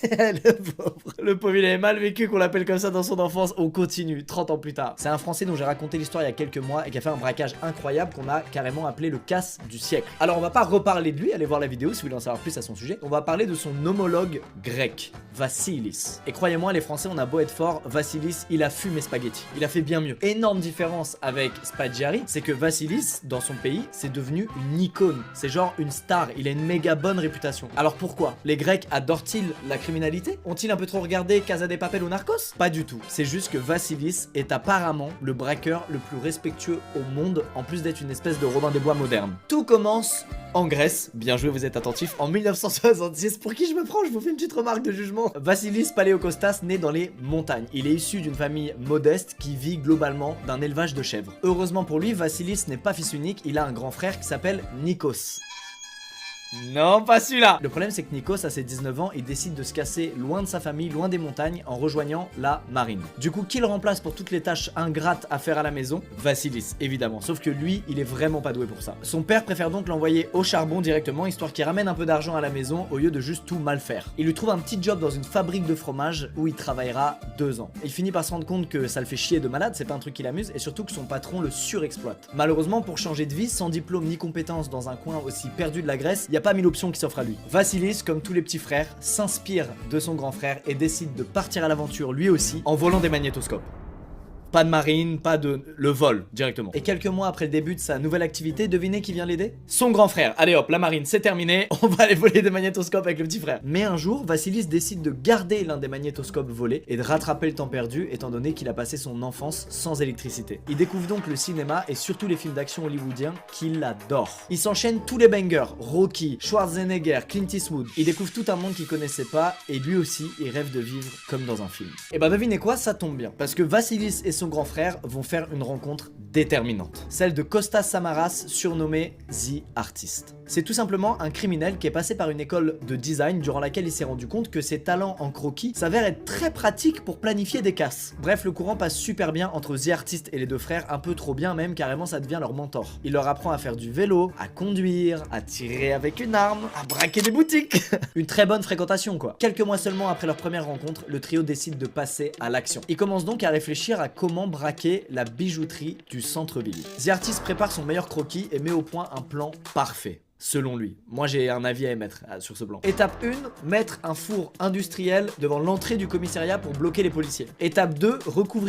Le pauvre, il avait mal vécu qu'on l'appelle comme ça dans son enfance. On continue, 30 ans plus tard. C'est un Français dont j'ai raconté l'histoire il y a quelques mois et qui a fait un braquage incroyable qu'on a carrément appelé le casse du siècle. Alors on va pas reparler de lui, allez voir la vidéo si vous voulez en savoir plus à son sujet. On va parler de son homologue grec, Vassilis. Et croyez-moi, les Français, on a beau être fort, Vassilis, il a fumé spaghetti. Il a fait bien mieux. Énorme différence avec Spaggiari, c'est que Vassilis, dans son pays, c'est devenu une icône. C'est genre une star, il a une méga bonne réputation. Alors pourquoi? Les Grecs adorent-ils la criminalité? Ont-ils un peu trop regardé Casa de Papel ou Narcos? Pas du tout. C'est juste que Vassilis est apparemment le braqueur le plus respectueux au monde, en plus d'être une espèce de Robin des Bois moderne. Tout commence en Grèce, bien joué, vous êtes attentifs, en 1966. Pour qui je me prends? Je vous fais une petite remarque de jugement. Vassilis Paléokostas naît dans les montagnes. Il est issu d'une famille modeste qui vit globalement d'un élevage de chèvres. Heureusement pour lui, Vassilis n'est pas fils unique, il a un grand frère qui s'appelle Nikos. Non, pas celui-là. Le problème, c'est que Nikos, à ses 19 ans, il décide de se casser loin de sa famille, loin des montagnes, en rejoignant la marine. Du coup, qui le remplace pour toutes les tâches ingrates à faire à la maison? Vassilis, évidemment. Sauf que lui, il est vraiment pas doué pour ça. Son père préfère donc l'envoyer au charbon directement, histoire qu'il ramène un peu d'argent à la maison, au lieu de juste tout mal faire. Il lui trouve un petit job dans une fabrique de fromage, où il travaillera 2 ans. Il finit par se rendre compte que ça le fait chier de malade, c'est pas un truc qui l'amuse, et surtout que son patron le surexploite. Malheureusement, pour changer de vie, sans diplôme ni compétences dans un coin aussi perdu de la Grèce, y a pas 1000 options qui s'offrent à lui. Vassilis, comme tous les petits frères, s'inspire de son grand frère et décide de partir à l'aventure lui aussi en volant des magnétoscopes. Pas de marine, pas de... le vol, directement. Et quelques mois après le début de sa nouvelle activité, devinez qui vient l'aider? Son grand frère. Allez hop, la marine, c'est terminé, on va aller voler des magnétoscopes avec le petit frère. Mais un jour, Vassilis décide de garder l'un des magnétoscopes volés et de rattraper le temps perdu, étant donné qu'il a passé son enfance sans électricité. Il découvre donc le cinéma et surtout les films d'action hollywoodiens qu'il adore. Il s'enchaîne tous les bangers, Rocky, Schwarzenegger, Clint Eastwood. Il découvre tout un monde qu'il connaissait pas et lui aussi, il rêve de vivre comme dans un film. Et bah devinez quoi, ça tombe bien. Parce que Vassilis et son grand frère vont faire une rencontre déterminante. Celle de Kostas Samaras, surnommé The Artist. C'est tout simplement un criminel qui est passé par une école de design durant laquelle il s'est rendu compte que ses talents en croquis s'avèrent être très pratiques pour planifier des casses. Bref, le courant passe super bien entre The Artist et les deux frères, un peu trop bien même, carrément ça devient leur mentor. Il leur apprend à faire du vélo, à conduire, à tirer avec une arme, à braquer des boutiques. Une très bonne fréquentation quoi. Quelques mois seulement après leur première rencontre, le trio décide de passer à l'action. Ils commencent donc à réfléchir à comment braquer la bijouterie du centre-ville. The Artist prépare son meilleur croquis et met au point un plan parfait. Selon lui. Moi j'ai un avis à émettre sur ce plan. Étape 1, mettre un four industriel devant l'entrée du commissariat pour bloquer les policiers. Étape 2, recouvrir